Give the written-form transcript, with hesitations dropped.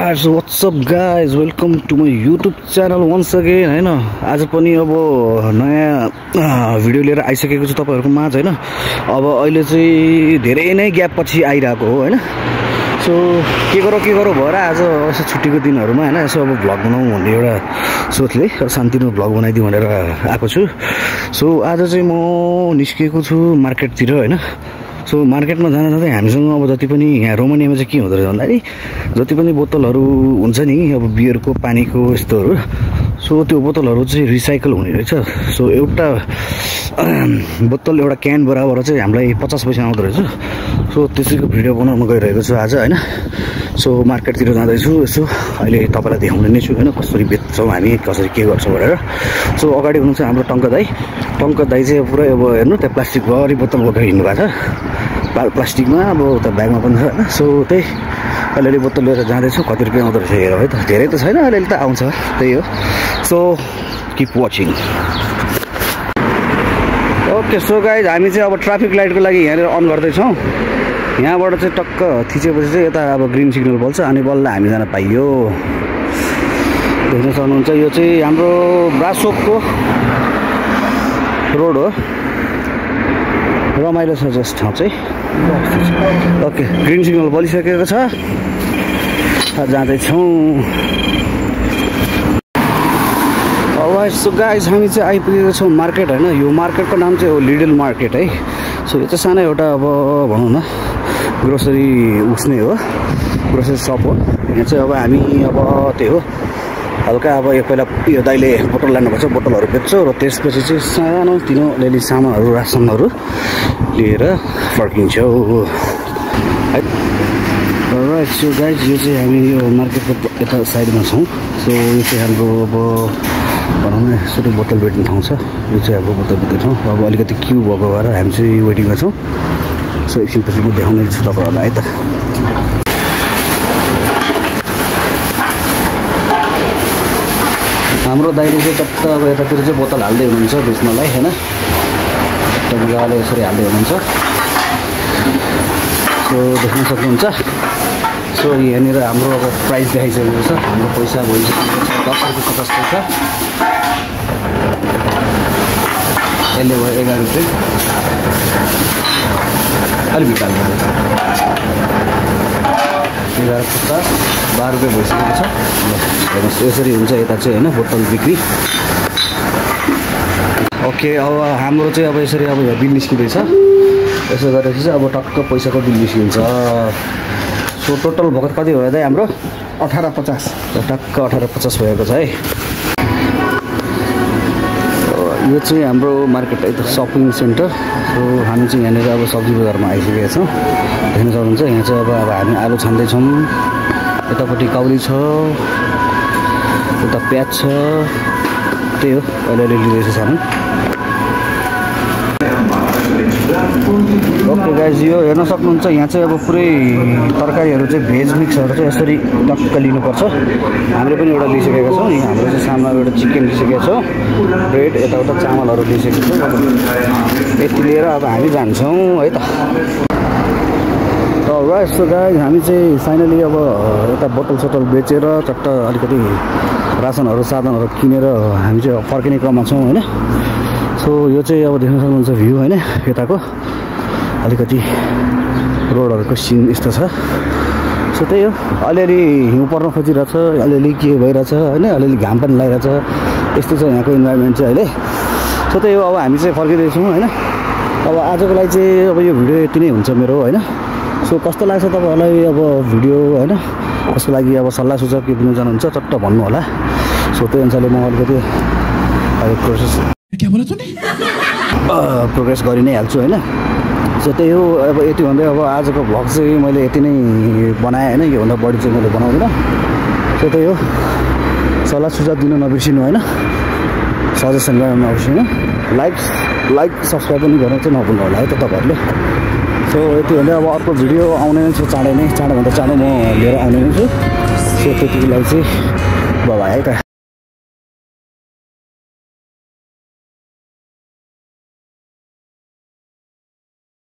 Alright, so what's up guys, welcome to my YouTube channel once again हैन। आज पनि अब नयाँ भिडियो लिएर आइसकेको छु तपाईहरुको माझ हैन। अब अहिले चाहिँ धेरै नै ग्याप पछि आइराको हो हैन। सो के गरौ भएर आज यसो छुट्टीको दिनहरुमा हैन यसो अब भ्लग बनाउँ भन्ने एउटा सोचले शान्तिमा भ्लग बनाइदिउँ भनेर आएको छु। सो आज चाहिँ म निस्केको छु मार्केटतिर हैन। सो मार्केटमा जाँदा जाँदै हामीसँग अब जति पनि यहाँ रोमानियामा चाहिँ के हुँदो रहेछ भन्दाखेरि जति पनि बोतलहरू हुन्छ नि अब बियरको पानीको यस्तोहरू सो त्यो बोतलहरू चाहिँ रिसाइकल हुने रहेछ। सो एउटा बोतल एउटा क्यान बराबर चाहिँ हामीलाई 50 पैसा आउँदो रहेछ। सो त्यसैको भिडियो बनाउन गइरहेको छु आज हैन। सो मार्केटतिर जाँदैछु यसो अहिले तपाईलाई देखाउने नै छु हैन कसरी बेच्छौँ हामी कसरी के गर्छौँ भनेर। सो अगाडि हुनुहुन्छ हाम्रो टङ्क दाइ चाहिँ पुरै अब हेर्नु त्यहाँ प्लास्टिक भरि बोतल बोकेर हिँड्नु भएको छ प्लास्टिकमा अब उता ब्यागमा पनि छ हैन। सो त्यही अलिअलि बोतल लिएर जाँदैछु कति रुपियाँ आउँदो रहेछ हेर है त धेरै त छैन अलिअलि त आउँछ त्यही हो। So keep watching. Okay so guys हामी चाहिँ अब ट्राफिक लाइटको लागि यहाँनिर अन गर्दैछौँ। यहाँबाट चाहिँ टक्क थिचेपछि चाहिँ यता अब ग्रिन सिग्नल बल्छ अनि बल्ल हामी जान पाइयो। देख्न सक्नुहुन्छ यो चाहिँ हाम्रो ब्रासोकको रोड हो। रमाइलो छ जस्ट ठाउँ चाहिँ। ओके ग्रिन सिग्नल बलिसकेको छ जाँदैछौँ। अलराइट सो गाइज हामी चाहिँ आइपुगेको छौँ मार्केट हैन। यो मार्केटको नाम चाहिँ हो लिडल मार्केट है। सो यो चाहिँ सानो एउटा अब भनौँ न ग्रोसरी उसनै हो ग्रोसरी सप हो। यहाँ चाहिँ अब हामी अब त्यही हो हल्का अब यो पहिला यो दाइले बोतल लानुपर्छ बोतलहरू बेच्छौँ र त्यसपछि चाहिँ सानो तिनो अलिअलि सामानहरू रासनहरू लिएर फर्किन्छौँ है। राइट सो गाइज यो चाहिँ हामी यो मार्केटको यता साइडमा छौँ। सो यो चाहिँ हाम्रो अब भनौँ न यसरी बोतल बेच्ने ठाउँ छ। यो चाहिँ अब बोतल बेच्ने ठाउँ अब अलिकति क्यु भएको भएर हामी चाहिँ वेटिङमा छौँ। सो एकछिनपछि म देखाउने छु तपाईँहरूलाई है त। हाम्रो दाइले चाहिँ टक्क अब यतातिर चाहिँ बोतल हाल्दै हुनुहुन्छ बेच्नलाई हैन। मजाले यसरी हाल्दै हुनुहुन्छ। सो देख्न सक्नुहुन्छ। सो यहाँनिर हाम्रो अब प्राइस देखाइसकेको छ। हाम्रो पैसा भइसकेको छ 10 रुपियाँ 50 पैसा। यसले भयो 11 रुपियाँ अलि भित्र 11.50 12 रुपियाँ भइसकेको छ। हेर्नुहोस् यसरी हुन्छ यता चाहिँ होइन बोतल बिक्री। ओके अब हाम्रो चाहिँ अब यसरी अब बिल निस्किँदैछ। यसो गरेपछि चाहिँ अब टक्क पैसाको बिल निस्किन्छ। सो टोटल भगत कति भयो दाइ हाम्रो 18.50 टक्क 18.50 भएको छ है। यो चाहिँ हाम्रो मार्केट है त सपिङ सेन्टर। सो हामी चाहिँ यहाँनिर अब सब्जी बजारमा आइसकेका छौँ। देख्न सक्नुहुन्छ यहाँ चाहिँ अब हामी आलु छान्दैछौँ। यतापट्टि काउली छ उता प्याज छ त्यही हो अलिअलि लिँदैछ सामान। ओके गाइज यो हेर्न सक्नुहुन्छ यहाँ चाहिँ अब पुरै तरकारीहरू चाहिँ भेज मिक्सहरू चाहिँ यसरी टक्क लिनुपर्छ। हामीले पनि एउटा लिइसकेका छौँ। यहाँ हाम्रो चाहिँ सामना एउटा चिकन लिइसकेका छौँ ब्रेड यताउता चामलहरू लिइसकेको छौँ। यति लिएर अब हामी जान्छौँ है त। राइट सो गाइज हामी चाहिँ फाइनली अब यता बोतल सोतल बेचेर चट्ट अलिकति रासनहरू साधनहरू किनेर हामी चाहिँ फर्किने क्रममा छौँ होइन। सो यो चाहिँ अब देख्न सक्नुहुन्छ भ्यू होइन यताको अलिकति रोडहरूको सिन यस्तो छ। सो त्यही हो अलिअलि हिउँ पर्न खोजिरहेछ अलिअलि के भइरहेछ होइन अलिअलि घाम पनि लागिरहेछ यस्तो छ यहाँको इन्भाइरोमेन्ट चाहिँ अहिले। सो त्यही हो अब हामी चाहिँ फर्किँदैछौँ होइन। अब आजको लागि चाहिँ अब यो भिडियो यति नै हुन्छ मेरो होइन। सो कस्तो लाग्छ तपाईँहरूलाई अब भिडियो होइन त्यसको लागि अब सल्लाह सुझाव के दिनु चाहनुहुन्छ चट्ट भन्नु होला। सो त्यही अनुसारले म अलिकति प्रोग्रेस गरि नै हाल्छु होइन। सो त्यही हो अब यति भन्दै अब आजको भ्लग चाहिँ मैले यति नै बनाएँ होइन। योभन्दा बढी चाहिँ मैले बनाउँदिनँ। सो त्यही हो सल्लाह सुझाव दिन नबिर्सिनु होइन सजेसन गर्न नबिर्सिनु लाइक सब्सक्राइब पनि गर्न चाहिँ नभुल्नु होला है त तपाईँहरूले। सो यति भन्दै अब अर्को भिडियो आउने नै छु चाँडै नै चाँडोभन्दा चाँडो म लिएर आउने नै छु। सो त्यतिको लागि चाहिँ बाइ है त।